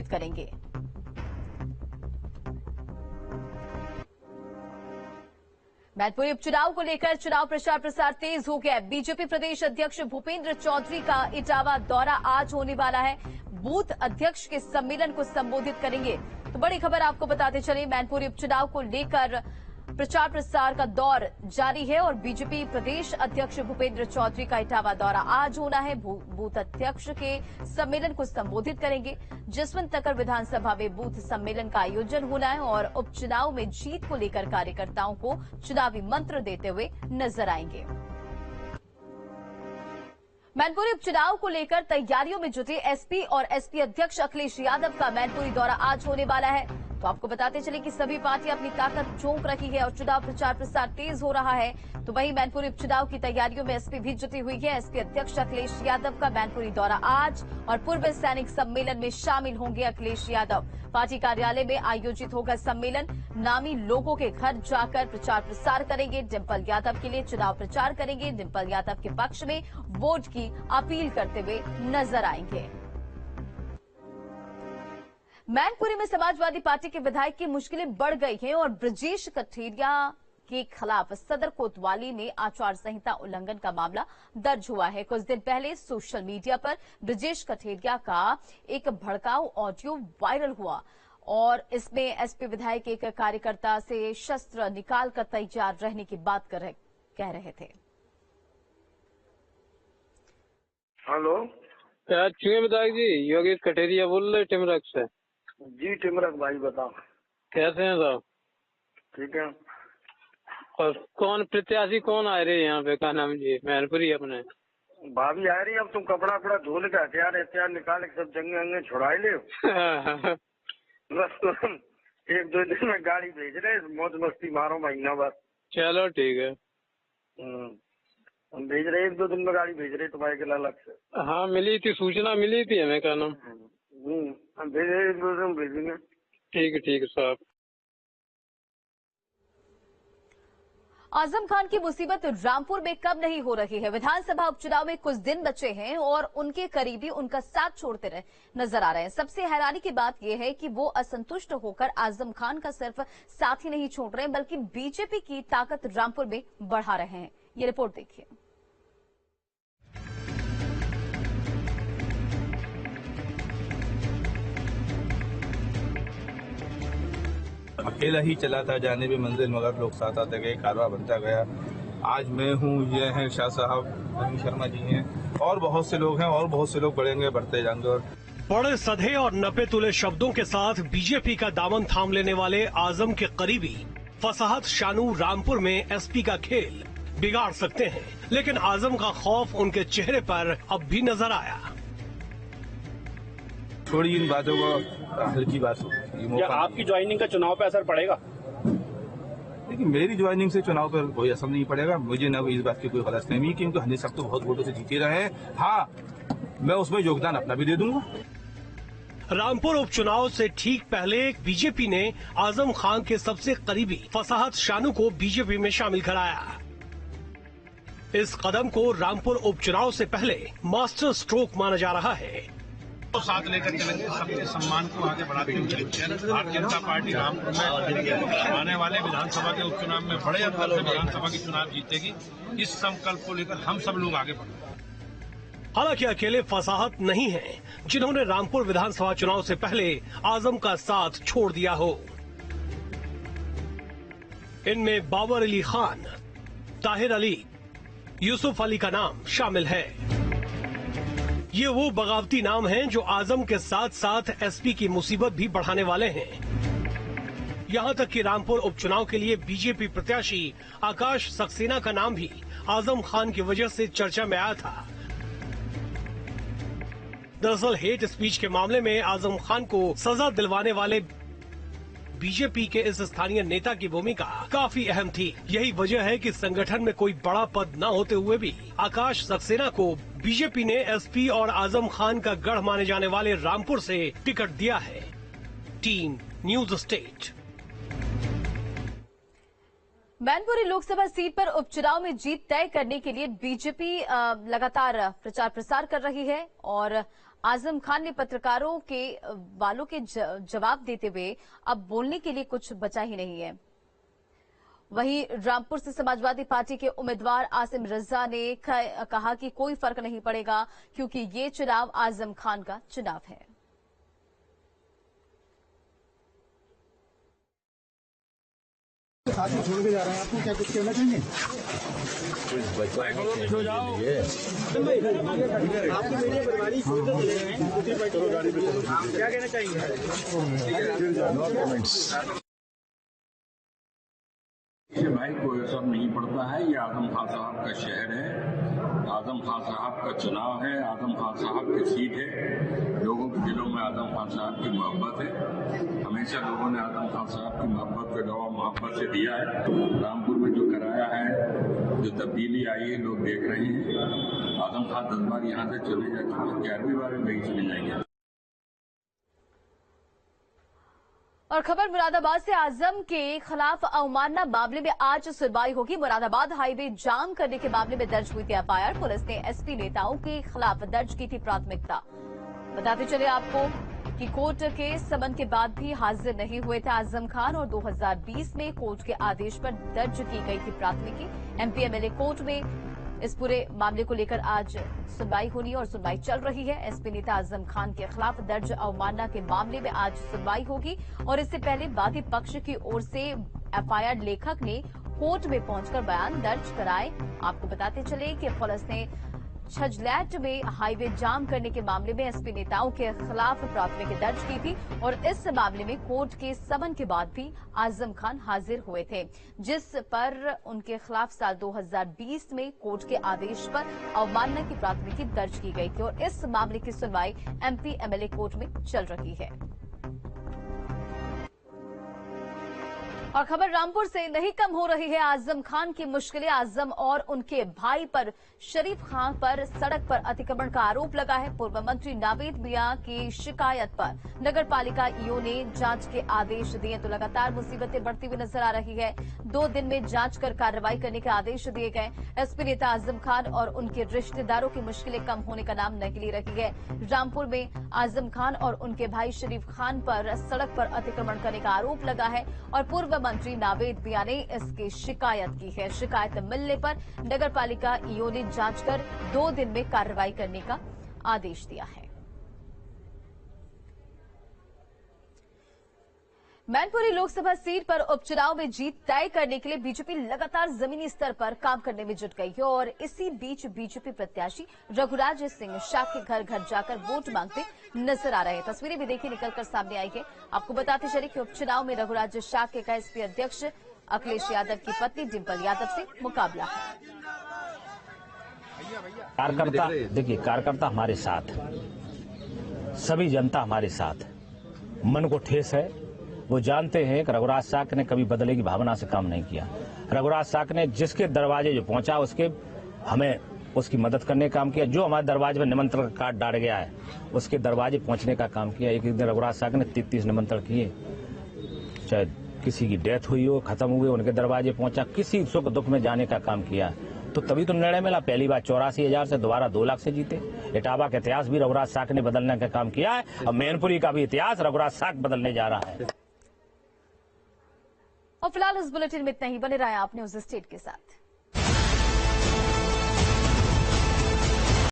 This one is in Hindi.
करेंगे। मैनपुरी उपचुनाव को लेकर चुनाव प्रचार तेज हो गया है। बीजेपी प्रदेश अध्यक्ष भूपेंद्र चौधरी का इटावा दौरा आज होने वाला है। बूथ अध्यक्ष के सम्मेलन को संबोधित करेंगे। तो बड़ी खबर आपको बताते चले, मैनपुरी उपचुनाव को लेकर प्रचार प्रसार का दौर जारी है और बीजेपी प्रदेश अध्यक्ष भूपेंद्र चौधरी का इटावा दौरा आज होना है। बूथ अध्यक्ष के सम्मेलन को संबोधित करेंगे। जसवंत नगर विधानसभा में बूथ सम्मेलन का आयोजन होना है और उपचुनाव में जीत को लेकर कार्यकर्ताओं को चुनावी मंत्र देते हुए नजर आएंगे। मैनपुरी उपचुनाव को लेकर तैयारियों में जुटे एसपी और एसपी अध्यक्ष अखिलेश यादव का मैनपुरी दौरा आज होने वाला है। तो आपको बताते चले कि सभी पार्टियां अपनी ताकत झोंक रही है और चुनाव प्रचार प्रसार तेज हो रहा है। तो वहीं मैनपुरी उपचुनाव की तैयारियों में एसपी भी जुटी हुई है। एसपी अध्यक्ष अखिलेश यादव का मैनपुरी दौरा आज और पूर्व सैनिक सम्मेलन में शामिल होंगे अखिलेश यादव। पार्टी कार्यालय में आयोजित होगा सम्मेलन। नामी लोगों के घर जाकर प्रचार प्रसार करेंगे। डिंपल यादव के लिए चुनाव प्रचार करेंगे। डिंपल यादव के पक्ष में वोट की अपील करते हुए नजर आएंगे। मैनपुरी में समाजवादी पार्टी के विधायक की मुश्किलें बढ़ गई हैं और ब्रजेश कठेरिया के खिलाफ सदर कोतवाली में आचार संहिता उल्लंघन का मामला दर्ज हुआ है। कुछ दिन पहले सोशल मीडिया पर ब्रजेश कठेरिया का एक भड़काऊ ऑडियो वायरल हुआ और इसमें एसपी विधायक एक कार्यकर्ता से शस्त्र निकालकर तैयार रहने की बात कह रहे थे। हेलो, क्या विधायक जी? योगेश कठेरिया बोल रहे टिमरक से। जी टिमरक भाई बताओ। कैसे हैं साहब? ठीक है। और कौन प्रत्याशी कौन आ रहे यहाँ पे? क्या नाम जी? मैनपुरी अपने भाभी आ रही है। अब तुम कपड़ा वपड़ा धोने का हथियार निकाल के सब जंगे अंगे छुड़ाए ले। बस तुम एक दो दिन में गाड़ी भेज रहे, मौज मस्ती मारो महीना भर। चलो ठीक है। हम भेज रहे, एक दो दिन में गाड़ी भेज रहे तुम्हारे के अलग से। हाँ मिली थी, सूचना मिली थी हमें। क्या नाम? हम भेज रहे, एक दो दिन भेजेंगे। ठीक है साहब। आजम खान की मुसीबत रामपुर में कम नहीं हो रही है। विधानसभा उपचुनाव में कुछ दिन बचे हैं और उनके करीबी उनका साथ छोड़ते रहे नजर आ रहे हैं। सबसे हैरानी की बात यह है कि वो असंतुष्ट होकर आजम खान का सिर्फ साथ ही नहीं छोड़ रहे हैं बल्कि बीजेपी की ताकत रामपुर में बढ़ा रहे हैं। ये रिपोर्ट देखिए। अकेला ही चला था जाने भी मंजिल, मगर लोग साथ आते गए, कारवा बनता गया। आज मैं हूँ, ये हैं शाह साहब, नवीन शर्मा जी हैं और बहुत से लोग हैं और बहुत से लोग बढ़ेंगे, बढ़ते जाएंगे। और बड़े सधे और नपे तुले शब्दों के साथ बीजेपी का दामन थाम लेने वाले आजम के करीबी फसाहत शानू रामपुर में एसपी का खेल बिगाड़ सकते हैं, लेकिन आजम का खौफ उनके चेहरे पर अब भी नजर आया। छोड़िए इन बातों को, हल्की बात हो। क्या आपकी ज्वाइनिंग का चुनाव पे असर पड़ेगा? लेकिन मेरी ज्वाइनिंग से चुनाव पर कोई असर नहीं पड़ेगा। मुझे न इस बात की कोई गलतफहमी, क्योंकि हमने सब तो बहुत वोटों से जीते रहे हैं। हाँ, मैं उसमें योगदान अपना भी दे दूंगा। रामपुर उपचुनाव से ठीक पहले बीजेपी ने आजम खान के सबसे करीबी फसाहत शानू को बीजेपी में शामिल कराया। इस कदम को रामपुर उपचुनाव से पहले मास्टर स्ट्रोक माना जा रहा है। तो साथ लेकर चलेंगे, सबके सम्मान को आगे बढ़ाते हुए भारतीय जनता पार्टी रामपुर में आने वाले विधानसभा के उपचुनाव में बड़े अंतर से विधानसभा की चुनाव जीतेगी। इस संकल्प को लेकर हम सब लोग आगे बढ़ेंगे। हालांकि अकेले फसाहत नहीं है जिन्होंने रामपुर विधानसभा चुनाव से पहले आजम का साथ छोड़ दिया हो। इनमें बाबर अली खान, ताहिर अली, यूसुफ अली का नाम शामिल है। ये वो बगावती नाम हैं जो आजम के साथ साथ एसपी की मुसीबत भी बढ़ाने वाले हैं। यहां तक कि रामपुर उपचुनाव के लिए बीजेपी प्रत्याशी आकाश सक्सेना का नाम भी आजम खान की वजह से चर्चा में आया था। दरअसल हेट स्पीच के मामले में आजम खान को सजा दिलवाने वाले बीजेपी के इस स्थानीय नेता की भूमिका काफी अहम थी। यही वजह है कि संगठन में कोई बड़ा पद न होते हुए भी आकाश सक्सेना को बीजेपी ने एसपी और आजम खान का गढ़ माने जाने वाले रामपुर से टिकट दिया है। Team news state. Mainpuri Lok Sabha seat पर उपचुनाव में जीत तय करने के लिए बीजेपी लगातार प्रचार प्रसार कर रही है और आजम खान ने पत्रकारों के वालों के जवाब देते हुए अब बोलने के लिए कुछ बचा ही नहीं है। वहीं रामपुर से समाजवादी पार्टी के उम्मीदवार आसिम रजा ने कहा कि कोई फर्क नहीं पड़ेगा क्योंकि ये चुनाव आजम खान का चुनाव है। साथी छोड़ के जा रहे हैं, आपको क्या कुछ कहना चाहिए? क्या कहना चाहिए? भाई कोई असर नहीं पड़ता है। ये आजम खान साहब का शहर है, आजम खान साहब का चुनाव है, आजम खान साहब की सीट है। लोगों के दिलों में आजम खान साहब की मोहब्बत है। हमेशा लोगों ने आजम खान साहब की मोहब्बत का गवाह मोहब्बत से दिया है। रामपुर में जो कराया है, जो तब्दीली आई है, लोग देख रहे हैं। आजम खान 10 बार यहाँ से चले जा चुके, 11वीं बार में नहीं चले जाएंगे। और खबर मुरादाबाद से, आजम के खिलाफ अवमानना मामले में आज सुनवाई होगी। मुरादाबाद हाईवे जाम करने के मामले में दर्ज हुई थी एफआईआर। पुलिस ने एसपी नेताओं के खिलाफ दर्ज की थी प्राथमिकता। बताते चले आपको कि कोर्ट के समन के बाद भी हाजिर नहीं हुए थे आजम खान और 2020 में कोर्ट के आदेश पर दर्ज की गई थी प्राथमिकी। एमपी एमएलए कोर्ट में इस पूरे मामले को लेकर आज सुनवाई होनी और सुनवाई चल रही है। एसपी नेता आजम खान के खिलाफ दर्ज अवमानना के मामले में आज सुनवाई होगी और इससे पहले वादी पक्ष की ओर से एफआईआर लेखक ने कोर्ट में पहुंचकर बयान दर्ज कराए। आपको बताते चले कि पुलिस ने छजलैट में हाईवे जाम करने के मामले में एसपी नेताओं के खिलाफ प्राथमिकी दर्ज की थी और इस मामले में कोर्ट के समन के बाद भी आजम खान हाजिर हुए थे, जिस पर उनके खिलाफ साल 2020 में कोर्ट के आदेश पर अवमानना की प्राथमिकी दर्ज की गई थी और इस मामले की सुनवाई एमपी एमएलए कोर्ट में चल रही है। और खबर रामपुर से, नहीं कम हो रही है आजम खान की मुश्किलें। आजम और उनके भाई पर शरीफ खान पर सड़क पर अतिक्रमण का आरोप लगा है। पूर्व मंत्री नावेद मियां की शिकायत पर नगर पालिका ईओ ने जांच के आदेश दिए तो लगातार मुसीबतें बढ़ती हुई नजर आ रही है। 2 दिन में जांच कर कार्रवाई करने के आदेश दिए गए। एसपी नेता आजम खान और उनके रिश्तेदारों की मुश्किलें कम होने का नाम नहीं ले रही है। रामपुर में आजम खान और उनके भाई शरीफ खान पर सड़क पर अतिक्रमण करने का आरोप लगा है और पूर्व मंत्री नावेद मियां ने इसकी शिकायत की है। शिकायत मिलने पर नगर पालिका ईओ ने जांच कर 2 दिन में कार्रवाई करने का आदेश दिया है। मैनपुरी लोकसभा सीट पर उपचुनाव में जीत तय करने के लिए बीजेपी लगातार जमीनी स्तर पर काम करने में जुट गई है और इसी बीच बीजेपी प्रत्याशी रघुराज सिंह शाह के घर घर जाकर वोट मांगते नजर आ रहे हैं। तस्वीरें भी देखिए निकलकर सामने आई है। आपको बताते चले कि उपचुनाव में रघुराज शाह के एसपी अध्यक्ष अखिलेश यादव की पत्नी डिंपल यादव से मुकाबला है। कार्यकर्ता देखिए, कार्यकर्ता हमारे साथ, सभी जनता हमारे साथ। मन को ठेस है। वो जानते हैं कि रघुराज साक ने कभी बदले की भावना से काम नहीं किया। रघुराज साक ने जिसके दरवाजे जो पहुंचा उसके हमें उसकी मदद करने का काम किया। जो हमारे दरवाजे में निमंत्रण कार्ड डाल गया है उसके दरवाजे पहुंचने का काम किया। एक दिन रघुराज साक ने 33 निमंत्रण किए, चाहे किसी की डेथ हुई हो, खत्म हुए, उनके दरवाजे पहुंचा, किसी सुख दुख में जाने का काम किया। तो तभी तो निर्णय मिला। पहली बार 84,000 से दोबारा 2 लाख से जीते। इटावा का इतिहास भी रघुराज साक ने बदलने का काम किया है। अब मैनपुरी का भी इतिहास रघुराज साक बदलने जा रहा है। और फिलहाल इस बुलेटिन में इतना ही। बने रहे आप न्यूज़ स्टेट के साथ।